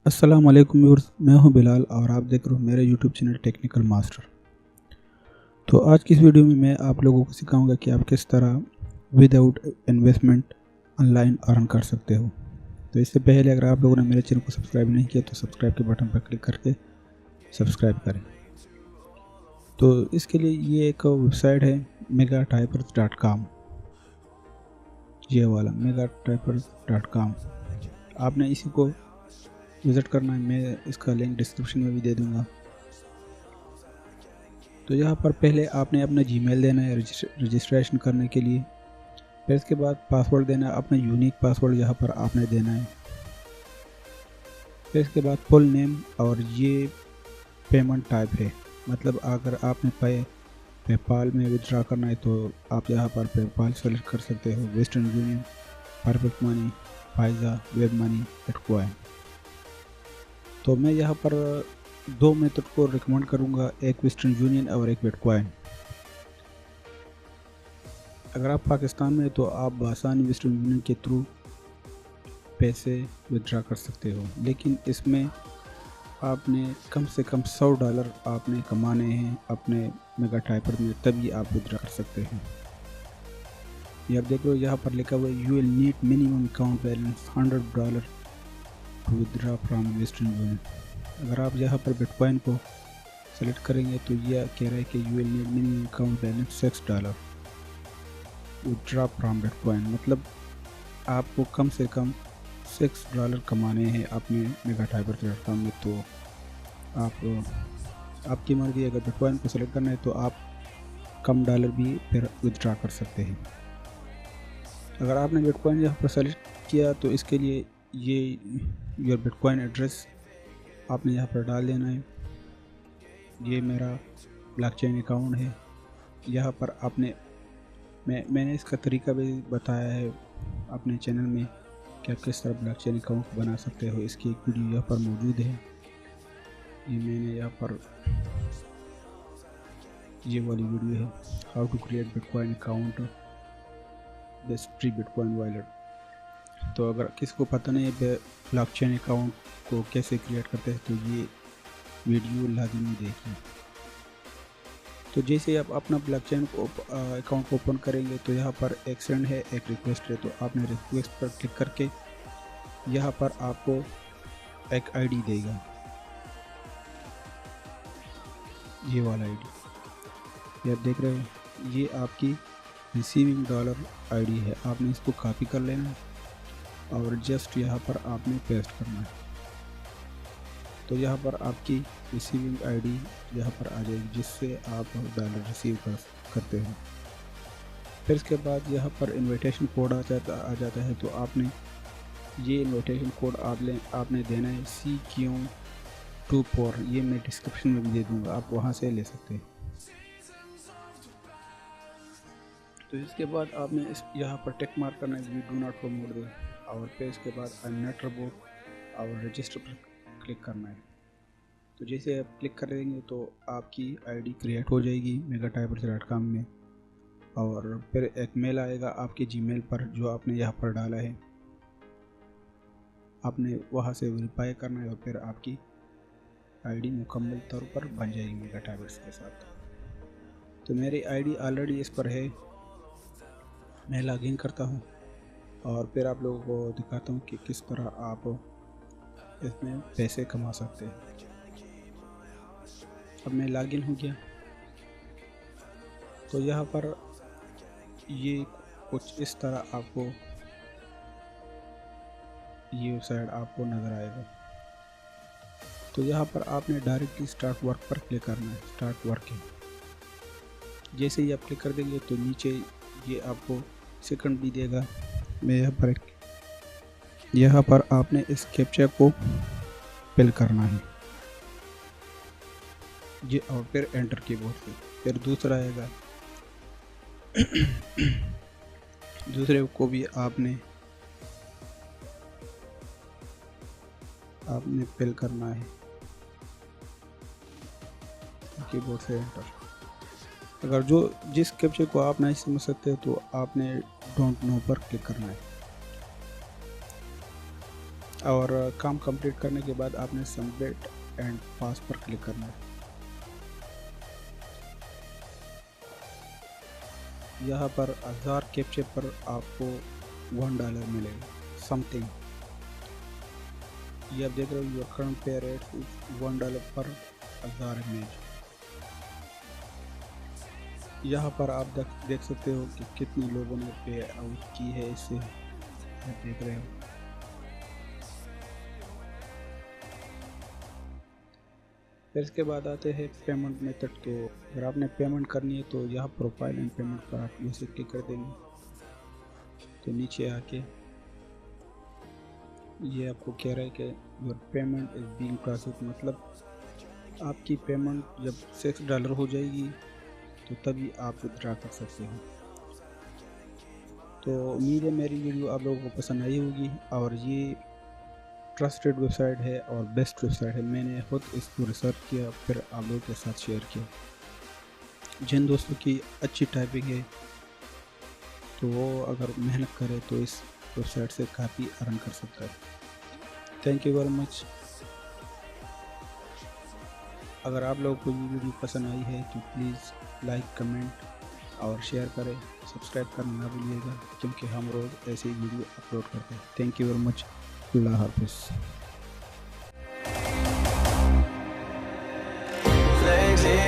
अस्सलाम वालेकुम व्यूअर्स, मैं हूं बिलाल और आप देख रहे हो मेरे यूट्यूब चैनल टेक्निकल मास्टर। तो आज की इस वीडियो में मैं आप लोगों को सिखाऊंगा कि आप किस तरह विदाउट इन्वेस्टमेंट ऑनलाइन अर्न कर सकते हो। तो इससे पहले अगर आप लोगों ने मेरे चैनल को सब्सक्राइब नहीं किया तो सब्सक्राइब के बटन पर क्लिक करके सब्सक्राइब करें। तो इसके लिए ये एक वेबसाइट है megatypers.com, ये वाला megatypers.com। आपने इसी को विज़िट करना है, मैं इसका लिंक डिस्क्रिप्शन में भी दे दूंगा। तो यहाँ पर पहले आपने अपना जीमेल देना है रजिस्ट्रेशन करने के लिए। फिर इसके बाद पासवर्ड देना है, अपना यूनिक पासवर्ड यहाँ पर आपने देना है। फिर इसके बाद फुल नेम, और ये पेमेंट टाइप है, मतलब अगर आपने पेपाल में विड्रॉ करना है तो आप यहाँ पर पेपाल सेलेक्ट कर सकते हो, western union, perfect money, Pfizer, web money, bitcoin. तो मैं यहाँ पर दो मेथड को रिकमेंड करूँगा, एक वेस्टर्न यूनियन और एक बिटकॉइन। अगर आप पाकिस्तान में तो आप आसानी वेस्टर्न यूनियन के थ्रू पैसे विड्रॉ कर सकते हो, लेकिन इसमें आपने कम से कम $100 आपने कमाने हैं अपने मेगाटाइपर में, तभी आप विड्रॉ कर सकते हैं। ये आप देख रहे हो यहाँ पर लिखा हुआ है, you will need minimum account balance $100 to withdraw from Western Union. अगर आप यहाँ पर बिटकॉइन को सेलेक्ट करेंगे तो यह कह रहा है कि you will need minimum account balance $6 withdraw from bitcoin, मतलब आपको कम से कम $6 कमाने हैं अपने megatypers.com में। तो आपकी मर्जी, अगर बिटकॉइन को सेलेक्ट करना है तो आप कम डॉलर भी फिर विड्रॉ कर सकते हैं। अगर आपने बिटकॉइन यहाँ पर सेलेक्ट किया तो इसके लिए ये योर बिटकॉइन एड्रेस आपने यहाँ पर डाल देना है। ये मेरा ब्लॉकचेन अकाउंट है। यहाँ पर मैंने इसका तरीका भी बताया है अपने चैनल में कि आप किस तरह ब्लॉकचेन अकाउंट बना सकते हो। इसकी एक वीडियो यहाँ पर मौजूद है। ये मैंने यहाँ पर ये वाली वीडियो है, how to create bitcoin account with free bitcoin wallet. तो अगर किसको पता नहीं है ब्लॉकचेन अकाउंट को कैसे क्रिएट करते हैं तो ये वीडियो लाजमी देखिए। तो जैसे आप अपना ब्लॉकचेन अकाउंट को ओपन करेंगे तो यहाँ पर एक सेंड है, एक रिक्वेस्ट है। तो आपने रिक्वेस्ट पर क्लिक करके यहाँ पर आपको एक आईडी देगा, ये वाला आईडी, ये आप देख रहे हो, ये आपकी रिसीविंग डॉलर आईडी है। आपने इसको कॉपी कर लेना और जस्ट यहाँ पर आपने पेस्ट करना है। तो यहाँ पर आपकी रिसीविंग आईडी यहाँ पर आ जाएगी, जिससे आप डॉलर रिसीव करते हो। फिर इसके बाद यहाँ पर इनविटेशन कोड आ जाता है। तो आपने ये इनविटेशन कोड आपने देना है CQ24, ये मैं डिस्क्रिप्शन में भी दे दूँगा, आप वहाँ से ले सकते हैं। तो इसके बाद आपने यहाँ पर टिक मार्क करना है, वी डू नॉट प्रमोट दे, और फिर इसके बाद आई एम नॉट रोबोट और रजिस्टर पर क्लिक करना है। तो जैसे आप क्लिक करेंगे तो आपकी आईडी क्रिएट हो जाएगी megatypers.com में, और फिर एक मेल आएगा आपके जीमेल पर जो आपने यहाँ पर डाला है। आपने वहाँ से वेरीफाई करना है और फिर आपकी आईडी मुकम्मल तौर पर बन जाएगी megatypers के साथ। तो मेरी आईडी ऑलरेडी इस पर है, मैं लॉगिन करता हूँ और फिर आप लोगों को दिखाता हूँ कि किस तरह आप इसमें पैसे कमा सकते हैं। अब मैं लॉगिन हो गया। तो यहाँ पर ये कुछ इस तरह आपको ये वेबसाइट आपको नज़र आएगा। तो यहाँ पर आपने डायरेक्टली स्टार्ट वर्क पर क्लिक करना है, स्टार्ट वर्किंग। जैसे ही आप क्लिक कर देंगे तो नीचे ये आपको सेकंड भी देगा। मैं यहाँ पर आपने इस कैप्चा को फिल करना है ये, और फिर एंटर कीबोर्ड से। फिर दूसरा आएगा, दूसरे को भी आपने फिल करना है कीबोर्ड से एंटर। अगर जिस कैप्चा को आप नहीं समझ सकते तो आपने डोंट नो पर क्लिक करना है। और काम कंप्लीट करने के बाद आपने सबमिट एंड पास पर क्लिक करना है। यहाँ पर 1000 कैप्चे पर आपको $1 मिलेगा समथिंग। ये आप देख रहे हो, योर करंट पे रेट $1 पर 1000 इमेज। यहाँ पर आप देख सकते हो कि कितने लोगों ने पे आउट की है, इससे आप देख रहे हो। फिर इसके बाद आते हैं पेमेंट मेथड। तो अगर आपने पेमेंट करनी है तो यहाँ प्रोफाइल एंड पेमेंट पर आप जैसे क्लिक कर देंगे तो नीचे आके ये आपको कह रहा है कि your payment is being processed, मतलब आपकी पेमेंट जब $6 हो जाएगी तो तभी आप विथड्रा कर सकते हो। तो उम्मीद है मेरी वीडियो आप लोगों को पसंद आई होगी, और ये ट्रस्टेड वेबसाइट है और बेस्ट वेबसाइट है। मैंने खुद इसको रिसर्च किया, फिर आप लोगों के साथ शेयर किया। जिन दोस्तों की अच्छी टाइपिंग है तो वो अगर मेहनत करे तो इस वेबसाइट से काफ़ी अर्न कर सकता है। Thank you very much. अगर आप लोगों को ये वीडियो पसंद आई है तो प्लीज़ लाइक, कमेंट और शेयर करें। सब्सक्राइब करना ना भूलिएगा, क्योंकि हम रोज़ ऐसी वीडियो अपलोड करते हैं। Thank you very much. अल्लाह हाफिज़। Lately